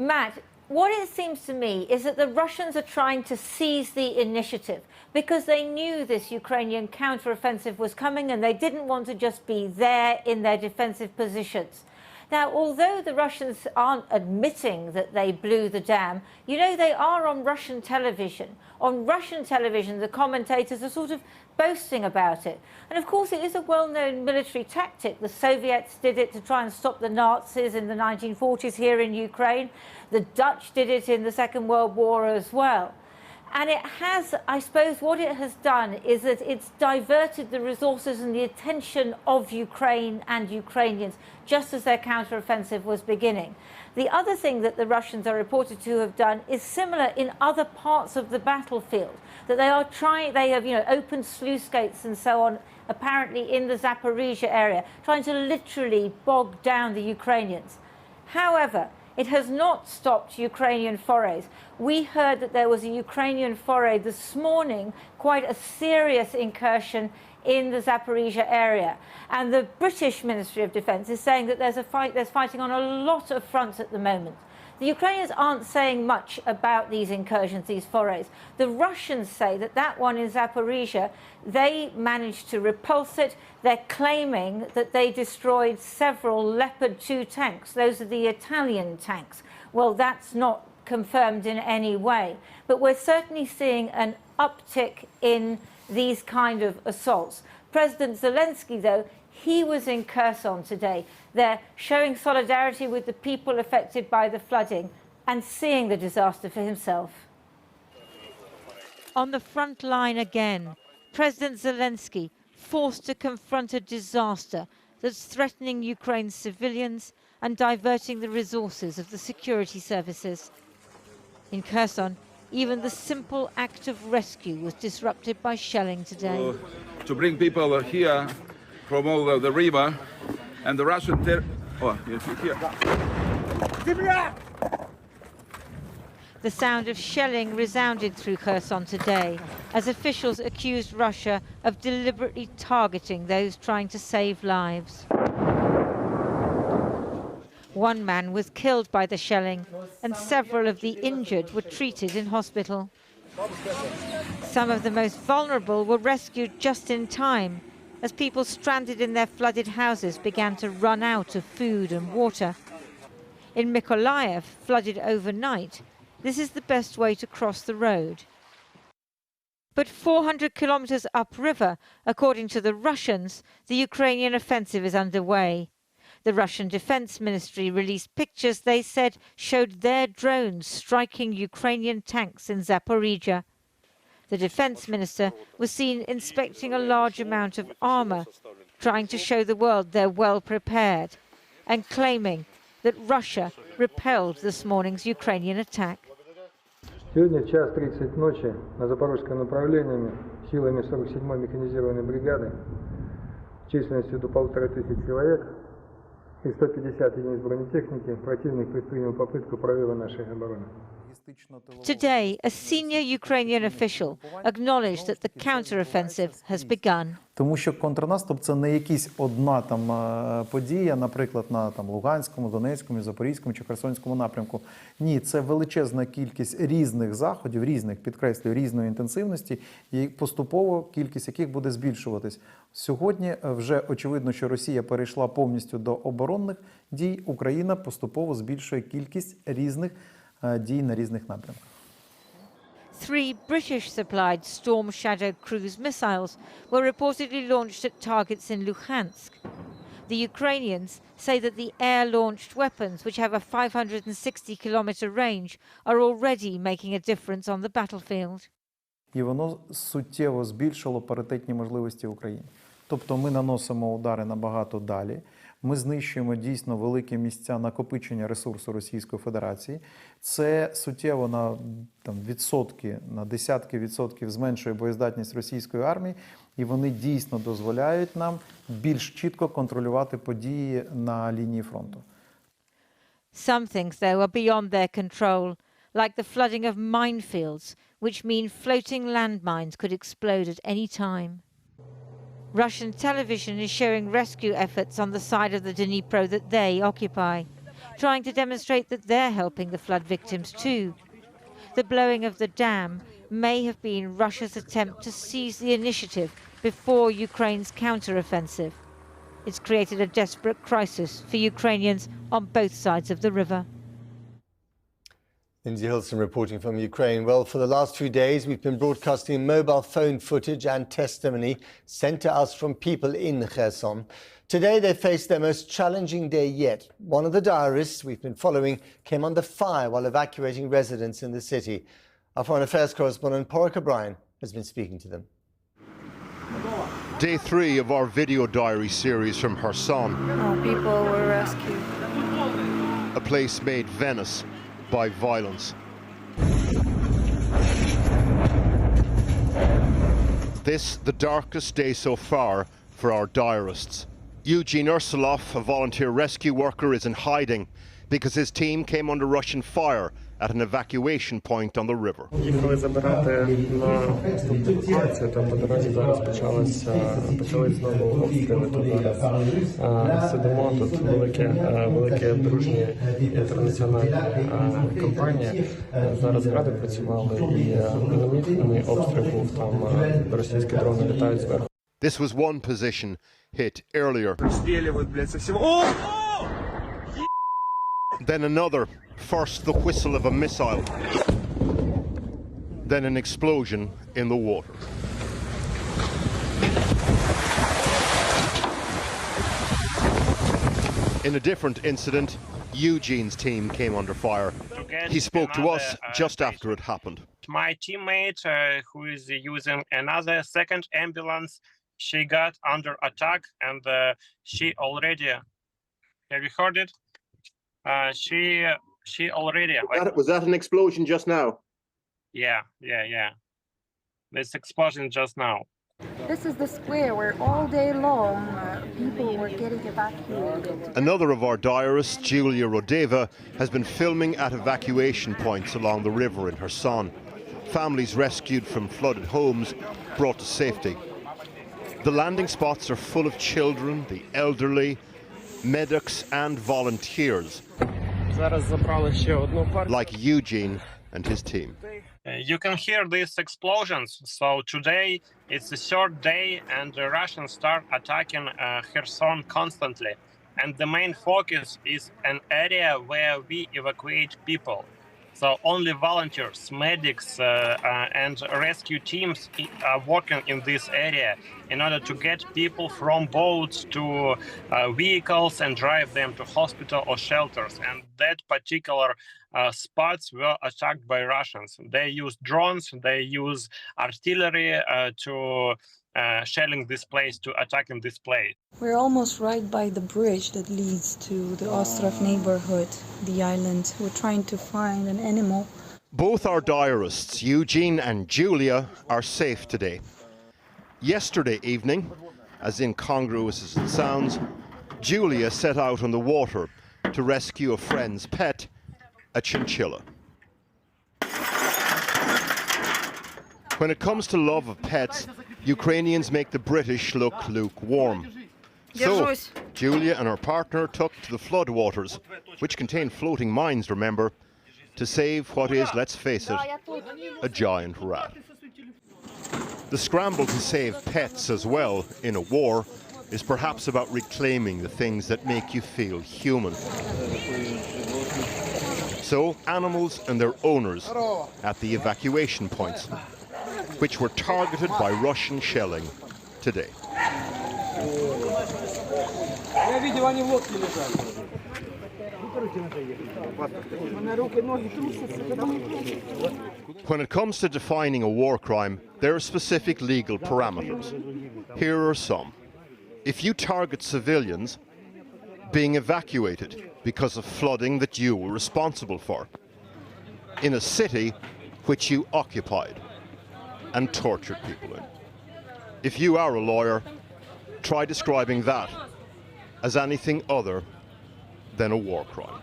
Matt, what it seems to me is that the Russians are trying to seize the initiative because they knew this Ukrainian counteroffensive was coming and they didn't want to just be there in their defensive positions. Now, although the Russians aren't admitting that they blew the dam, you know, they are on Russian television. On Russian television, the commentators are sort of boasting about it. And of course, it is a well-known military tactic. The Soviets did it to try and stop the Nazis in the 1940s here in Ukraine. The Dutch did it in the Second World War as well. And it has, I suppose, what it has done is that it's diverted the resources and the attention of Ukraine and Ukrainians, just as their counteroffensive was beginning. The other thing that the Russians are reported to have done is similar in other parts of the battlefield, that they have, you know, opened sluice gates and so on, apparently in the Zaporizhzhia area, trying to literally bog down the Ukrainians. However, it has not stopped Ukrainian forays. We heard that there was a Ukrainian foray this morning, quite a serious incursion in the Zaporizhzhia area. And the British Ministry of Defence is saying that there's fighting on a lot of fronts at the moment. The Ukrainians aren't saying much about these incursions, these forays. The Russians say that that one in Zaporizhzhia, they managed to repulse it. They're claiming that they destroyed several Leopard 2 tanks. Those are the Italian tanks. Well, that's not confirmed in any way. But we're certainly seeing an uptick in these kind of assaults. President Zelenskyy, though, he was in Kherson today. They're showing solidarity with the people affected by the flooding and seeing the disaster for himself. On the front line again, President Zelenskyy forced to confront a disaster that's threatening Ukraine's civilians and diverting the resources of the security services. In Kherson, even the simple act of rescue was disrupted by shelling today. To bring people here from all the river and the Russian here. The sound of shelling resounded through Kherson today as officials accused Russia of deliberately targeting those trying to save lives. One man was killed by the shelling and several of the injured were treated in hospital. Some of the most vulnerable were rescued just in time as people stranded in their flooded houses began to run out of food and water. In Mykolaiv, flooded overnight, this is the best way to cross the road. But 400 kilometers upriver, according to the Russians, the Ukrainian offensive is underway. The Russian Defense Ministry released pictures they said showed their drones striking Ukrainian tanks in Zaporizhzhia. The defense minister was seen inspecting a large amount of armor, trying to show the world they're well prepared, and claiming that Russia repelled this morning's Ukrainian attack. Сегодня в час 30 ночи на запорожском направлении силами 47-й механизированной бригады численностью до 1500 человек и 150 единиц бронетехники противник предпринял попытку прорыва нашей обороны. Today, a senior Ukrainian official acknowledged that the counteroffensive has begun. Тому що контрнаступ – це не якась одна подія, наприклад, на Луганському, Донецькому, Запорізькому чи Херсонському напрямку. Ні, це величезна кількість різних заходів, підкреслюю, різної інтенсивності, і поступово кількість яких буде збільшуватись. Сьогодні вже очевидно, що Росія перейшла повністю до оборонних дій, Україна поступово збільшує кількість різних дій на різних напрямках. 3 British-supplied Storm Shadow cruise missiles were reportedly launched at targets in Luhansk. The Ukrainians say that the air-launched weapons, which have a 560-kilometer range, are already making a difference on the battlefield. І воно суттєво збільшило паритетні можливості України. Тобто ми наносимо удари набагато далі. Ми знищуємо дійсно великі місця накопичення ресурсу Російської Федерації. Це суттєво на відсотки, на десятки відсотків зменшує боєздатність російської армії, і вони дійсно дозволяють нам більш чітко контролювати події на лінії фронту. Some things, though, are beyond their control, like the flooding of minefields, which mean floating landmines could explode at any time. Russian television is showing rescue efforts on the side of the Dnipro that they occupy. trying to demonstrate that they're helping the flood victims too. The blowing of the dam may have been Russia's attempt to seize the initiative before Ukraine's counter-offensive. It's created a desperate crisis for Ukrainians on both sides of the river. Lindsay Hilson reporting from Ukraine. Well, for the last few days, we've been broadcasting mobile phone footage and testimony sent to us from people in Kherson. Today, they faced their most challenging day yet. One of the diarists we've been following came under fire while evacuating residents in the city. Our Foreign Affairs correspondent, Porrick O'Brien, has been speaking to them. Day 3 of our video diary series from Kherson. People were rescued. A place made Venice by violence. This, the darkest day so far for our diarists. Eugene Ursulov, a volunteer rescue worker, is in hiding because his team came under Russian fire at an evacuation point on the river. Їхали забирати на наступну локацію, там по дорозі зараз почались знову обстріли. Тут зараз сидимо, тут велике дружні інтернаціональні компанії. Зараз гради працювали і мінометний обстріл був, там російські дрони літають зверху. This was one position hit earlier. Then another. First the whistle of a missile, then an explosion in the water. In a different incident, Eugene's team came under fire. He spoke to us just after it happened. My teammate, who is using another second ambulance, she got under attack, and she already, have you heard it? She already... Was that an explosion just now? Yeah. This explosion just now. This is the square where all day long people were getting evacuated. Another of our diarists, Julia Rodeva, has been filming at evacuation points along the river in Kherson. Families rescued from flooded homes, brought to safety. The landing spots are full of children, the elderly, medics and volunteers, like Eugene and his team. You can hear these explosions. So today it's the third day, and the Russians start attacking Kherson constantly. And the main focus is an area where we evacuate people. So only volunteers, medics, and rescue teams are working in this area in order to get people from boats to vehicles and drive them to hospital or shelters. And that particular spots were attacked by Russians. They use drones, they use artillery to shelling this place, to attacking this place. We're almost right by the bridge that leads to the Ostrov neighborhood, the island. We're trying to find an animal. Both our diarists, Eugene and Julia, are safe today. Yesterday evening, as incongruous as it sounds, Julia set out on the water to rescue a friend's pet, a chinchilla. When it comes to love of pets, Ukrainians make the British look lukewarm. So, Julia and her partner took to the floodwaters, which contain floating mines, remember, to save what is, let's face it, a giant rat. The scramble to save pets as well in a war is perhaps about reclaiming the things that make you feel human. So, animals and their owners at the evacuation points, which were targeted by Russian shelling today. When it comes to defining a war crime, there are specific legal parameters. Here are some. If you target civilians being evacuated because of flooding that you were responsible for, in a city which you occupied and tortured people in. If you are a lawyer, try describing that as anything other than a war crime.